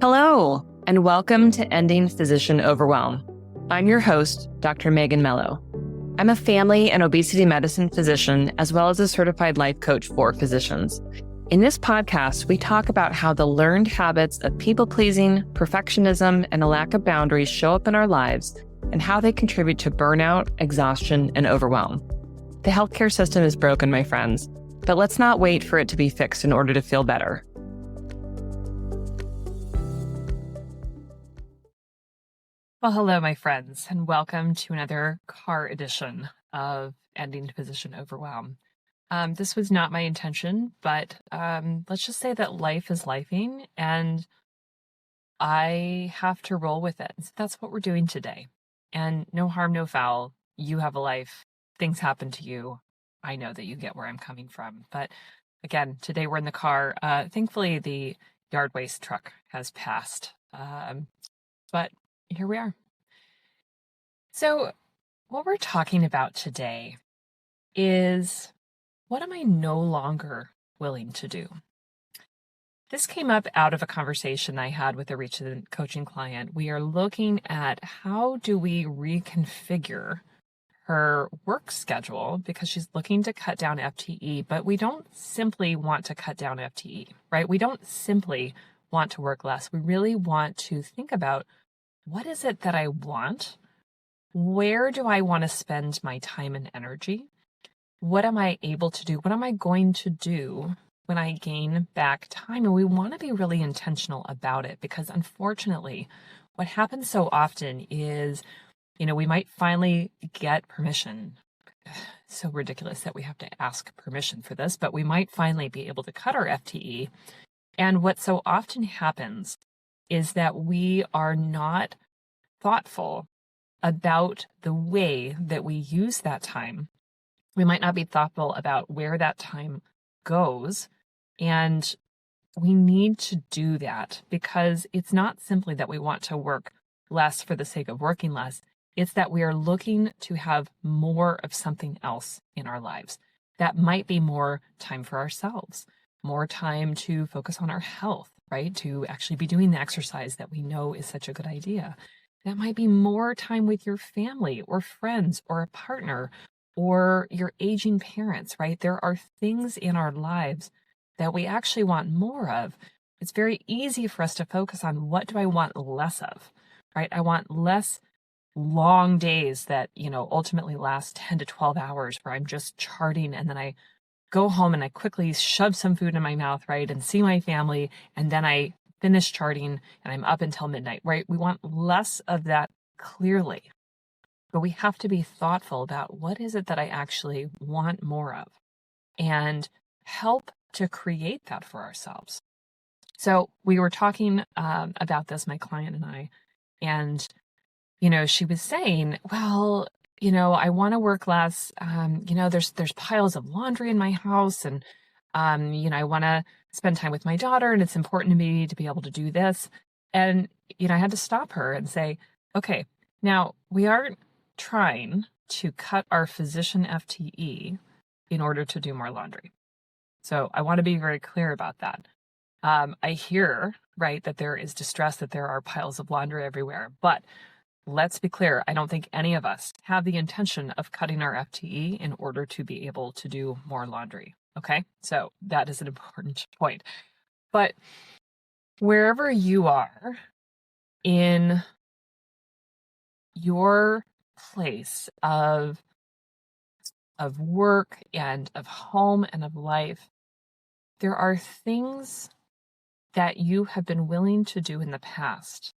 Hello, and welcome to Ending Physician Overwhelm. I'm your host, Dr. Megan Mello. I'm a family and obesity medicine physician, as well as a certified life coach for physicians. In this podcast, we talk about how the learned habits of people-pleasing, perfectionism, and a lack of boundaries show up in our lives and how they contribute to burnout, exhaustion, and overwhelm. The healthcare system is broken, my friends, but let's not wait for it to be fixed in order to feel better. Well, hello, my friends, and welcome to another car edition of Ending Physician Overwhelm. This was not my intention, but let's just say that life is lifing, and I have to roll with it. So that's what we're doing today. And no harm, no foul. You have a life. Things happen to you. I know that you get where I'm coming from. But again, today we're in the car. Thankfully, the yard waste truck has passed. But here we are. So what we're talking about today is, what am I no longer willing to do? This came up out of a conversation I had with a recent coaching client. We are looking at how do we reconfigure her work schedule because she's looking to cut down FTE, but we don't simply want to cut down FTE, right? We don't simply want to work less. We really want to think about, what is it that I want? Where do I want to spend my time and energy? What am I able to do? What am I going to do when I gain back time? And we want to be really intentional about it because unfortunately, what happens so often is, we might finally get permission. So ridiculous that we have to ask permission for this, but we might finally be able to cut our FTE. And what so often happens is that we are not thoughtful about the way that we use that time. We might not be thoughtful about where that time goes. And we need to do that because it's not simply that we want to work less for the sake of working less. It's that we are looking to have more of something else in our lives. That might be more time for ourselves, more time to focus on our health, right? To actually be doing the exercise that we know is such a good idea. That might be more time with your family or friends or a partner or your aging parents, right? There are things in our lives that we actually want more of. It's very easy for us to focus on, what do I want less of, right? I want less long days that, ultimately last 10 to 12 hours where I'm just charting and then I go home and I quickly shove some food in my mouth, right? And see my family. And then I finish charting and I'm up until midnight, right? We want less of that clearly, but we have to be thoughtful about what is it that I actually want more of and help to create that for ourselves. So we were talking about this, my client and I, and, she was saying, well, I want to work less. There's piles of laundry in my house and, I want to spend time with my daughter and it's important to me to be able to do this. And, I had to stop her and say, okay, now we aren't trying to cut our physician FTE in order to do more laundry. So I want to be very clear about that. I hear, right, that there is distress, that there are piles of laundry everywhere, but let's be clear. I don't think any of us have the intention of cutting our FTE in order to be able to do more laundry. Okay, so that is an important point. But wherever you are in your place of work and of home and of life, there are things that you have been willing to do in the past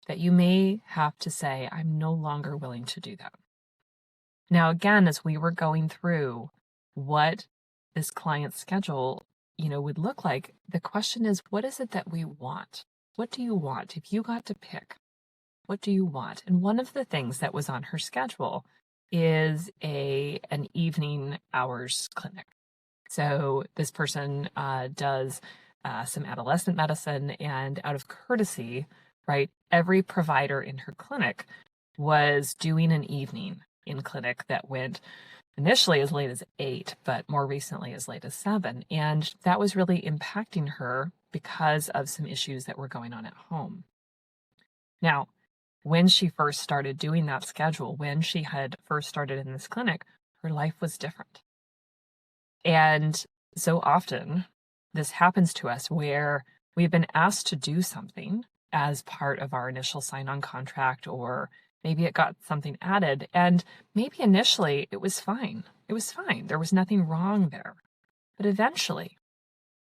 that you may have to say, I'm no longer willing to do that. Now, again, as we were going through what this client's schedule, would look like, the question is, what is it that we want? What do you want? If you got to pick, what do you want? And one of the things that was on her schedule is an evening hours clinic. So this person does some adolescent medicine, and out of courtesy, right, every provider in her clinic was doing an evening in clinic that went initially as late as 8, but more recently as late as 7. And that was really impacting her because of some issues that were going on at home. Now, when she first started doing that schedule, when she had first started in this clinic, her life was different. And so often this happens to us where we've been asked to do something as part of our initial sign-on contract, or maybe it got something added, and maybe initially it was fine. It was fine. There was nothing wrong there. But eventually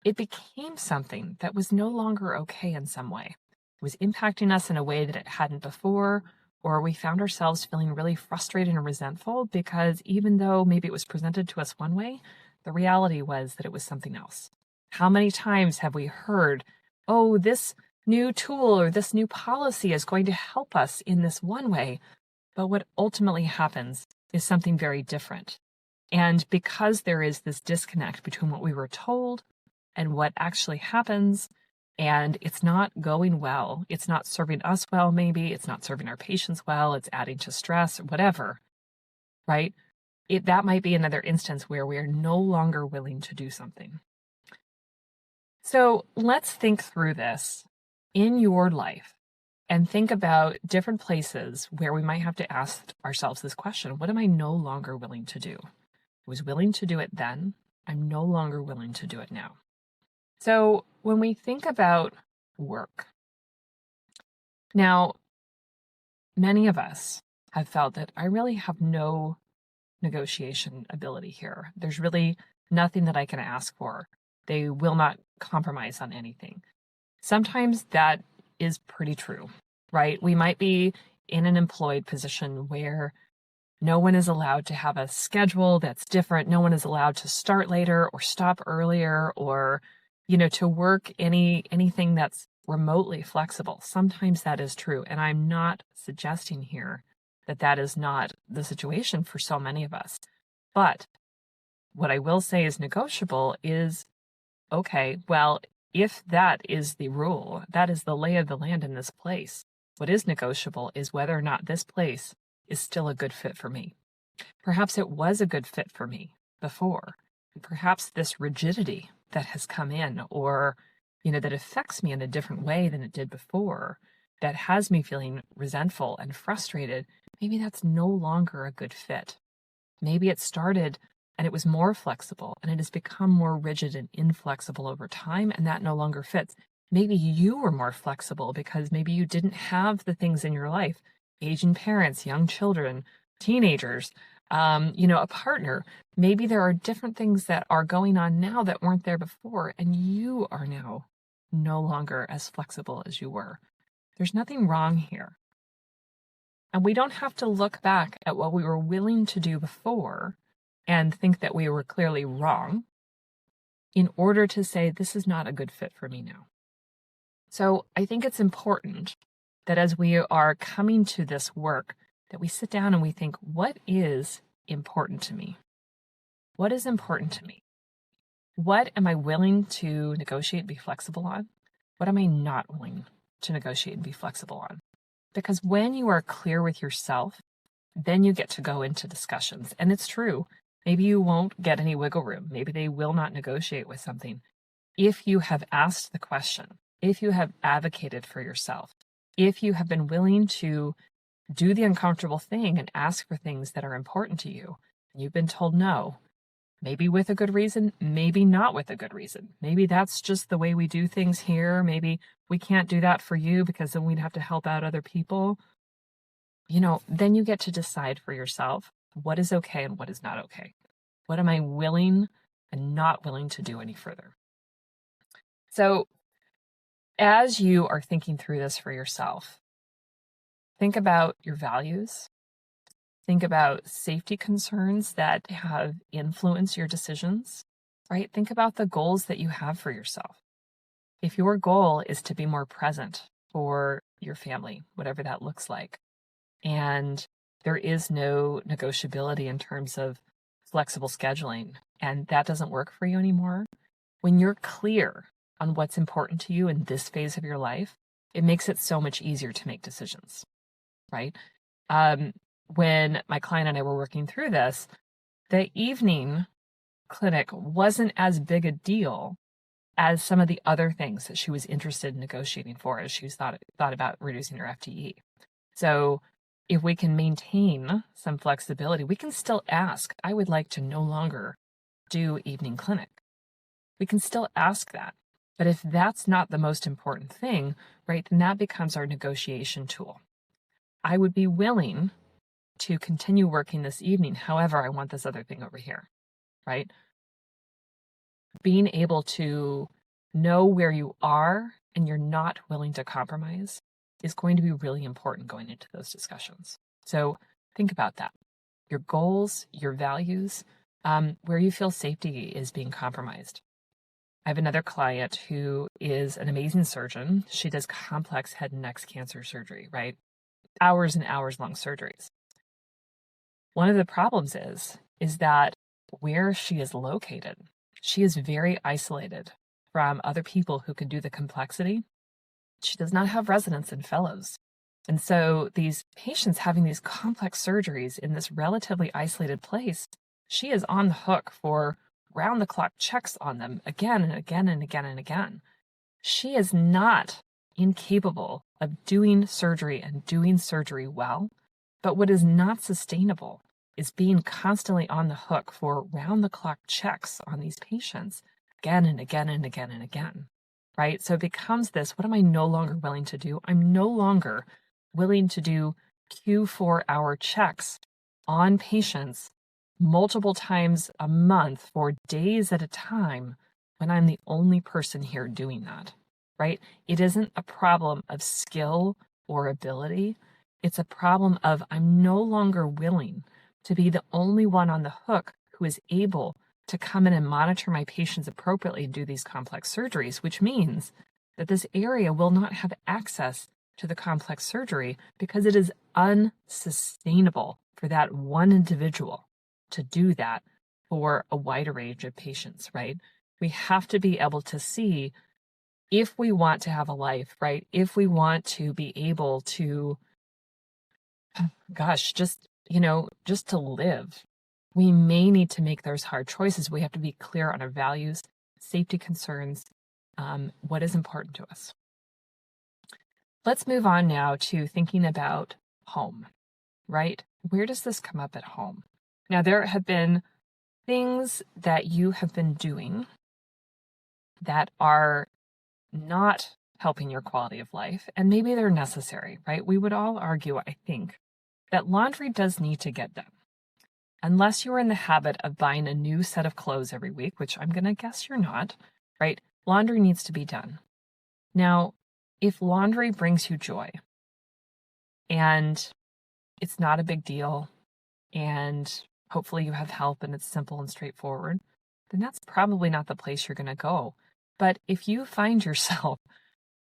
it became something that was no longer okay in some way. It was impacting us in a way that it hadn't before, or we found ourselves feeling really frustrated and resentful because even though maybe it was presented to us one way, the reality was that it was something else. How many times have we heard, oh, this new tool or this new policy is going to help us in this one way, but what ultimately happens is something very different. And because there is this disconnect between what we were told and what actually happens, and it's not going well, it's not serving us well, maybe it's not serving our patients well, it's adding to stress, whatever, right? That might be another instance where we are no longer willing to do something. So let's think through this in your life and think about different places where we might have to ask ourselves this question: what am I no longer willing to do? I was willing to do it then. I'm no longer willing to do it now. So when we think about work, now, many of us have felt that I really have no negotiation ability here. There's really nothing that I can ask for. They will not compromise on anything. Sometimes that is pretty true, right? We might be in an employed position where no one is allowed to have a schedule that's different. No one is allowed to start later or stop earlier, or, to work anything that's remotely flexible. Sometimes that is true. And I'm not suggesting here that that is not the situation for so many of us. But what I will say is negotiable is, okay, well, if that is the rule, that is the lay of the land in this place, what is negotiable is whether or not this place is still a good fit for me. Perhaps it was a good fit for me before. Perhaps this rigidity that has come in, or, that affects me in a different way than it did before, that has me feeling resentful and frustrated, maybe that's no longer a good fit. Maybe it started and it was more flexible and it has become more rigid and inflexible over time, and that no longer fits. Maybe you were more flexible because maybe you didn't have the things in your life, aging parents, young children, teenagers, a partner. Maybe there are different things that are going on now that weren't there before, and you are now no longer as flexible as you were. There's nothing wrong here. And we don't have to look back at what we were willing to do before and think that we were clearly wrong in order to say, this is not a good fit for me now. So I think it's important that as we are coming to this work, that we sit down and we think, what is important to me? What is important to me? What am I willing to negotiate and be flexible on? What am I not willing to negotiate and be flexible on? Because when you are clear with yourself, then you get to go into discussions. And it's true, maybe you won't get any wiggle room. Maybe they will not negotiate with something. If you have asked the question, if you have advocated for yourself, if you have been willing to do the uncomfortable thing and ask for things that are important to you, and you've been told no, maybe with a good reason, maybe not with a good reason. Maybe that's just the way we do things here. Maybe we can't do that for you because then we'd have to help out other people. Then you get to decide for yourself what is okay and what is not okay. What am I willing and not willing to do any further? So as you are thinking through this for yourself, think about your values. Think about safety concerns that have influenced your decisions, right? Think about the goals that you have for yourself. If your goal is to be more present for your family, whatever that looks like, and there is no negotiability in terms of flexible scheduling, and that doesn't work for you anymore, when you're clear on what's important to you in this phase of your life, it makes it so much easier to make decisions, right? When my client and I were working through this, the evening clinic wasn't as big a deal as some of the other things that she was interested in negotiating for as she was thought about reducing her FTE. So if we can maintain some flexibility, we can still ask, I would like to no longer do evening clinic. We can still ask that. But if that's not the most important thing, right, then that becomes our negotiation tool. I would be willing to continue working this evening. However, I want this other thing over here, right? Being able to know where you are and you're not willing to compromise is going to be really important going into those discussions. So think about that. Your goals, your values, where you feel safety is being compromised. I have another client who is an amazing surgeon. She does complex head and neck cancer surgery, right? Hours and hours long surgeries. One of the problems is that where she is located, she is very isolated from other people who can do the complexity. She does not have residents and fellows. And so these patients having these complex surgeries in this relatively isolated place, she is on the hook for round-the-clock checks on them again and again and again and again. She is not incapable of doing surgery and doing surgery well, but what is not sustainable is being constantly on the hook for round-the-clock checks on these patients again and again and again and again, right? So it becomes this, what am I no longer willing to do? I'm no longer willing to do Q4-hour checks on patients multiple times a month for days at a time when I'm the only person here doing that, right? It isn't a problem of skill or ability. It's a problem of I'm no longer willing to be the only one on the hook who is able to come in and monitor my patients appropriately and do these complex surgeries, which means that this area will not have access to the complex surgery because it is unsustainable for that one individual to do that for a wider range of patients, right? We have to be able to see if we want to have a life, right? If we want to be able to, just to live, we may need to make those hard choices. We have to be clear on our values, safety concerns, what is important to us. Let's move on now to thinking about home, right? Where does this come up at home? Now, there have been things that you have been doing that are not helping your quality of life, and maybe they're necessary, right? We would all argue, I think, that laundry does need to get done. Unless you're in the habit of buying a new set of clothes every week, which I'm going to guess you're not, right? Laundry needs to be done. Now, if laundry brings you joy and it's not a big deal and hopefully you have help and it's simple and straightforward, then that's probably not the place you're going to go. But if you find yourself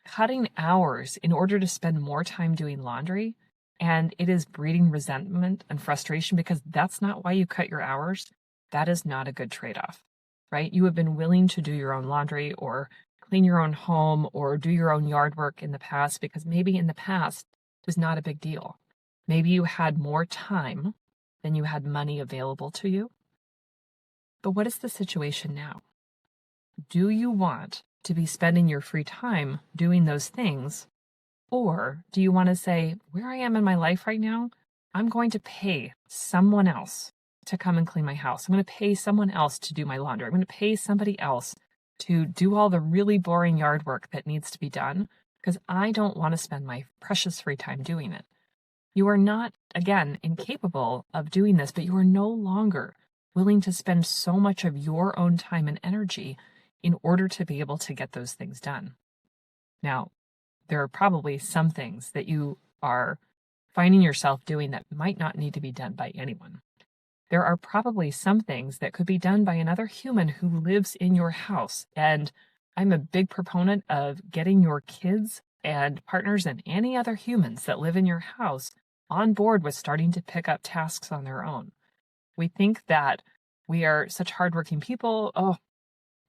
cutting hours in order to spend more time doing laundry, and it is breeding resentment and frustration because that's not why you cut your hours, that is not a good trade-off, right? You have been willing to do your own laundry or clean your own home or do your own yard work in the past because maybe in the past it was not a big deal. Maybe you had more time than you had money available to you. But what is the situation now? Do you want to be spending your free time doing those things? Or do you want to say, where I am in my life right now, I'm going to pay someone else to come and clean my house. I'm going to pay someone else to do my laundry. I'm going to pay somebody else to do all the really boring yard work that needs to be done because I don't want to spend my precious free time doing it. You are not, again, incapable of doing this, but you are no longer willing to spend so much of your own time and energy in order to be able to get those things done. Now, there are probably some things that you are finding yourself doing that might not need to be done by anyone. There are probably some things that could be done by another human who lives in your house. And I'm a big proponent of getting your kids and partners and any other humans that live in your house on board with starting to pick up tasks on their own. We think that we are such hardworking people. Oh,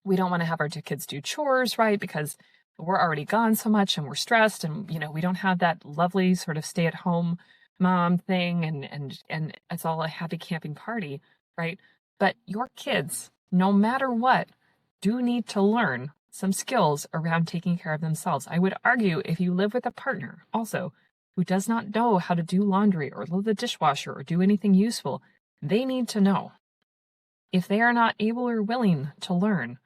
we don't want to have our kids do chores, right? Because we're already gone so much and we're stressed and, we don't have that lovely sort of stay at home mom thing and it's all a happy camping party, right? But your kids, no matter what, do need to learn some skills around taking care of themselves. I would argue if you live with a partner also who does not know how to do laundry or load the dishwasher or do anything useful, they need to know. If they are not able or willing to learn,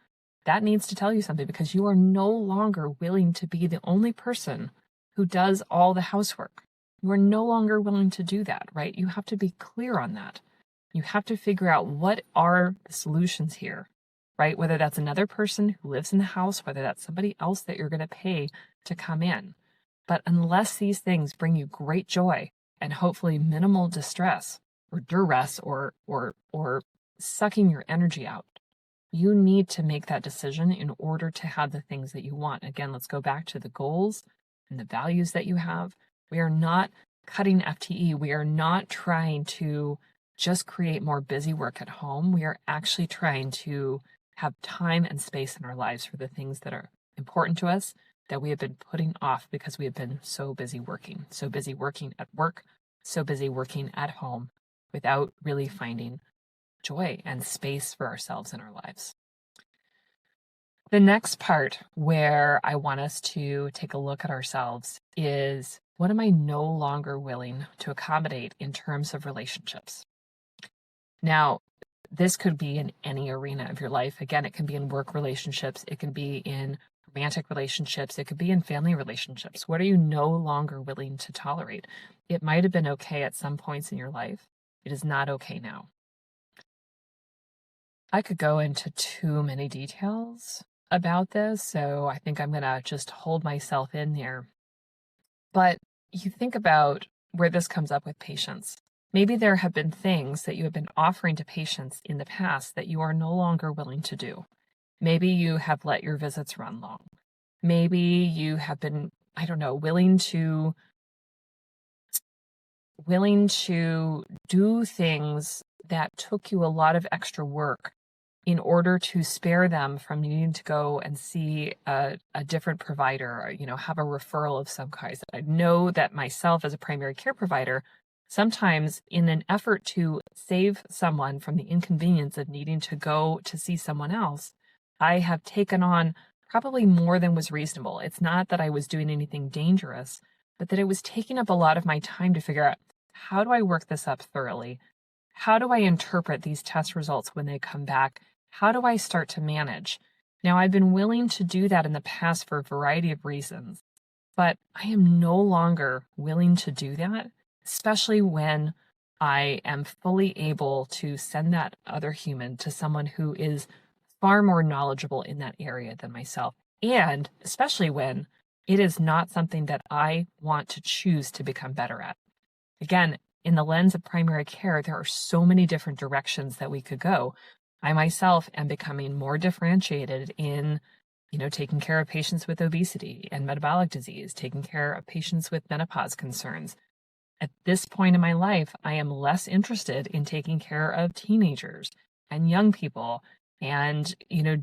that needs to tell you something, because you are no longer willing to be the only person who does all the housework. You are no longer willing to do that, right? You have to be clear on that. You have to figure out what are the solutions here, right? Whether that's another person who lives in the house, whether that's somebody else that you're going to pay to come in. But unless these things bring you great joy and hopefully minimal distress or duress or sucking your energy out, you need to make that decision in order to have the things that you want. Again, let's go back to the goals and the values that you have. We are not cutting FTE. We are not trying to just create more busy work at home. We are actually trying to have time and space in our lives for the things that are important to us, that we have been putting off because we have been so busy working at work, so busy working at home without really finding joy and space for ourselves in our lives. The next part where I want us to take a look at ourselves is, what am I no longer willing to accommodate in terms of relationships? Now, this could be in any arena of your life. Again, it can be in work relationships. It can be in romantic relationships. It could be in family relationships. What are you no longer willing to tolerate? It might have been okay at some points in your life. It is not okay now. I could go into too many details about this, so I think I'm going to just hold myself in there. But you think about where this comes up with patients. Maybe there have been things that you have been offering to patients in the past that you are no longer willing to do. Maybe you have let your visits run long. Maybe you have been, willing to do things that took you a lot of extra work in order to spare them from needing to go and see a different provider, or, have a referral of some kind. I know that myself as a primary care provider, sometimes in an effort to save someone from the inconvenience of needing to go to see someone else, I have taken on probably more than was reasonable. It's not that I was doing anything dangerous, but that it was taking up a lot of my time to figure out, how do I work this up thoroughly? How do I interpret these test results when they come back? How do I start to manage? Now, I've been willing to do that in the past for a variety of reasons, but I am no longer willing to do that, especially when I am fully able to send that other human to someone who is far more knowledgeable in that area than myself, and especially when it is not something that I want to choose to become better at. Again, in the lens of primary care, there are so many different directions that we could go. I myself am becoming more differentiated in, taking care of patients with obesity and metabolic disease, taking care of patients with menopause concerns. At this point in my life, I am less interested in taking care of teenagers and young people and,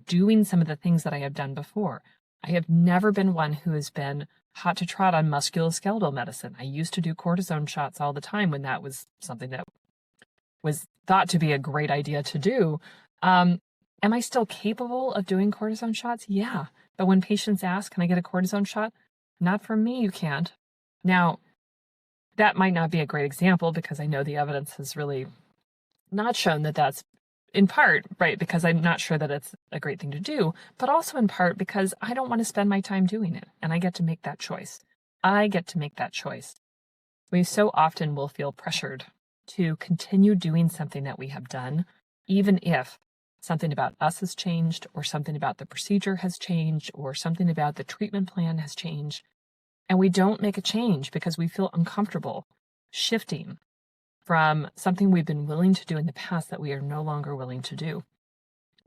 doing some of the things that I have done before. I have never been one who has been hot to trot on musculoskeletal medicine. I used to do cortisone shots all the time when that was something that was thought to be a great idea to do. Am I still capable of doing cortisone shots? Yeah. But when patients ask, can I get a cortisone shot? Not from me, you can't. Now, that might not be a great example, because I know the evidence has really not shown that that's, in part, right, because I'm not sure that it's a great thing to do, but also in part because I don't want to spend my time doing it, and I get to make that choice. We so often will feel pressured to continue doing something that we have done, even if something about us has changed, or something about the procedure has changed, or something about the treatment plan has changed. And we don't make a change because we feel uncomfortable shifting from something we've been willing to do in the past that we are no longer willing to do.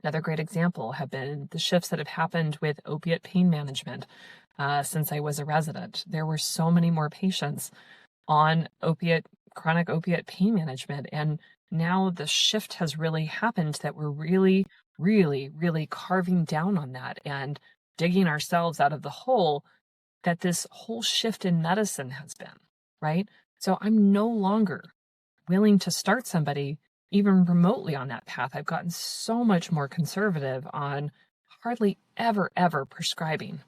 Another great example have been the shifts that have happened with opiate pain management since I was a resident. There were so many more patients on chronic opiate pain management, and now the shift has really happened that we're really, really, really carving down on that and digging ourselves out of the hole that this whole shift in medicine has been, right? So I'm no longer willing to start somebody even remotely on that path. I've gotten so much more conservative on hardly ever prescribing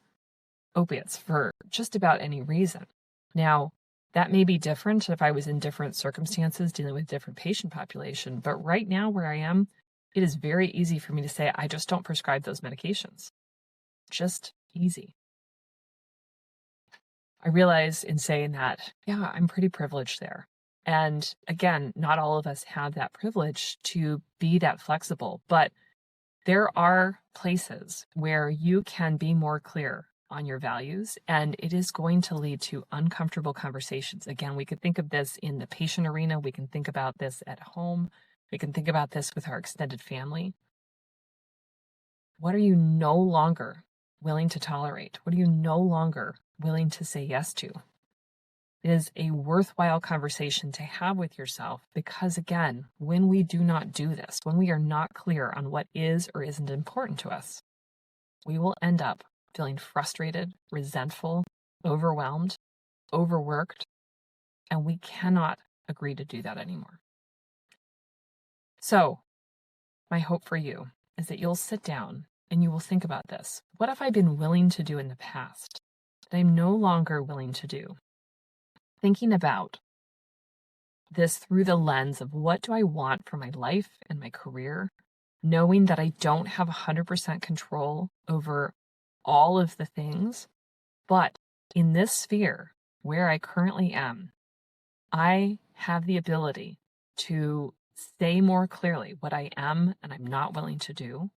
opiates for just about any reason. Now, that may be different if I was in different circumstances dealing with different patient population, but right now where I am, it is very easy for me to say I just don't prescribe those medications. Just easy. I realize in saying that, yeah, I'm pretty privileged there. And again, not all of us have that privilege to be that flexible, but there are places where you can be more clear on your values, and it is going to lead to uncomfortable conversations. Again, we could think of this in the patient arena. We can think about this at home. We can think about this with our extended family. What are you no longer willing to tolerate? What are you no longer willing to say yes to? It is a worthwhile conversation to have with yourself because, again, when we do not do this, when we are not clear on what is or isn't important to us, we will end up feeling frustrated, resentful, overwhelmed, overworked, and we cannot agree to do that anymore. So, my hope for you is that you'll sit down and you will think about this. What have I been willing to do in the past that I'm no longer willing to do? Thinking about this through the lens of what do I want for my life and my career, knowing that I don't have 100% control over all of the things, but in this sphere where I currently am, I have the ability to say more clearly what I am and I'm not willing to do.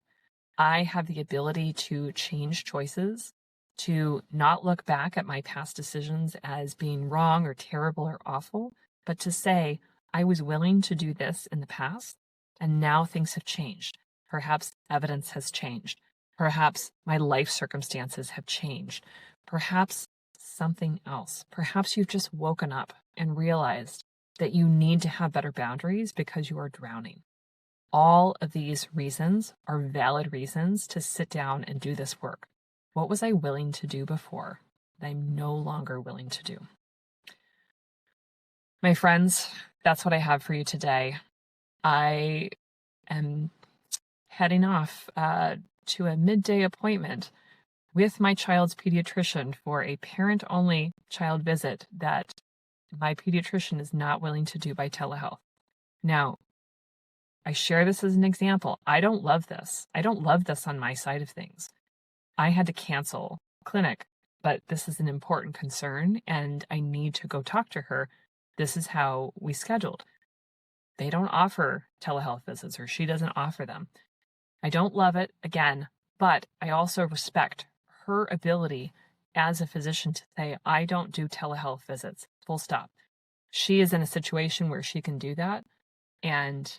I have the ability to change choices, to not look back at my past decisions as being wrong or terrible or awful, but to say, I was willing to do this in the past, and now things have changed. Perhaps evidence has changed. Perhaps my life circumstances have changed. Perhaps something else. Perhaps you've just woken up and realized that you need to have better boundaries because you are drowning. All of these reasons are valid reasons to sit down and do this work. What was I willing to do before that I'm no longer willing to do? My friends, that's what I have for you today. I am heading off to a midday appointment with my child's pediatrician for a parent-only child visit that my pediatrician is not willing to do by telehealth. Now, I share this as an example. I don't love this. I don't love this on my side of things. I had to cancel clinic, but this is an important concern and I need to go talk to her. This is how we scheduled. They don't offer telehealth visits, or she doesn't offer them. I don't love it, again, but I also respect her ability as a physician to say, I don't do telehealth visits, full stop. She is in a situation where she can do that, and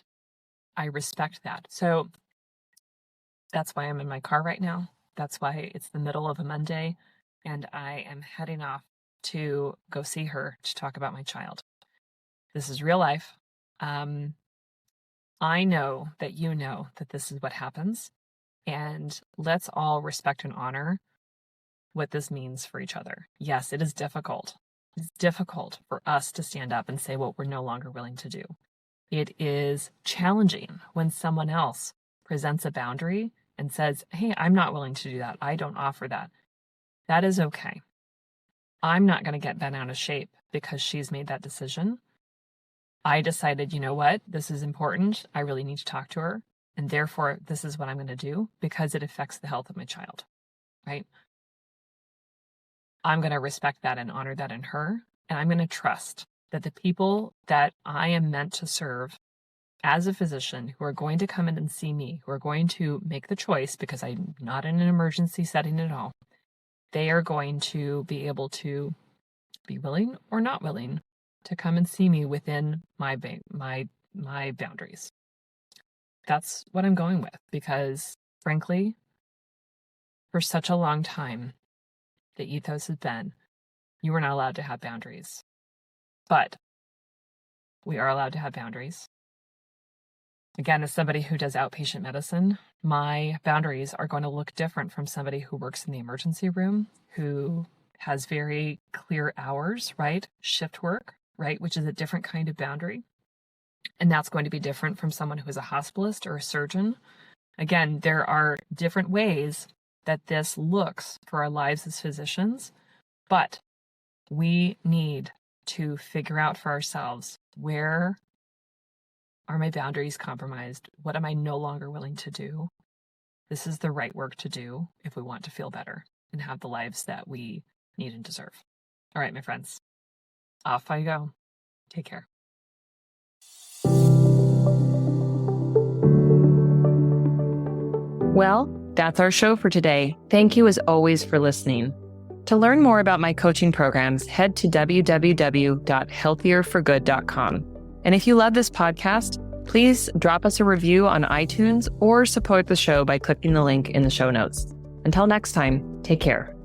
I respect that. So that's why I'm in my car right now. That's why it's the middle of a Monday, and I am heading off to go see her to talk about my child. This is real life. I know that you know that this is what happens, and let's all respect and honor what this means for each other. Yes, it is difficult. It's difficult for us to stand up and say what we're no longer willing to do. It is challenging when someone else presents a boundary and says, hey, I'm not willing to do that. I don't offer that. That is okay. I'm not going to get bent out of shape because she's made that decision. I decided, you know what, this is important. I really need to talk to her. And therefore, this is what I'm going to do because it affects the health of my child, right? I'm going to respect that and honor that in her. And I'm going to trust that the people that I am meant to serve as a physician, who are going to come in and see me, who are going to make the choice because I'm not in an emergency setting at all, they are going to be able to be willing or not willing to come and see me within my boundaries. That's what I'm going with because, frankly, for such a long time, the ethos has been you are not allowed to have boundaries. But we are allowed to have boundaries. Again, as somebody who does outpatient medicine, my boundaries are going to look different from somebody who works in the emergency room, who has very clear hours, right? Shift work, right? Which is a different kind of boundary. And that's going to be different from someone who is a hospitalist or a surgeon Again, there are different ways that this looks for our lives as physicians, but we need to figure out for ourselves, where are my boundaries compromised? What am I no longer willing to do? This is the right work to do if we want to feel better and have the lives that we need and deserve. All right, my friends, off I go. Take care. Well, that's our show for today. Thank you as always for listening. To learn more about my coaching programs, head to www.healthierforgood.com. And if you love this podcast, please drop us a review on iTunes or support the show by clicking the link in the show notes. Until next time, take care.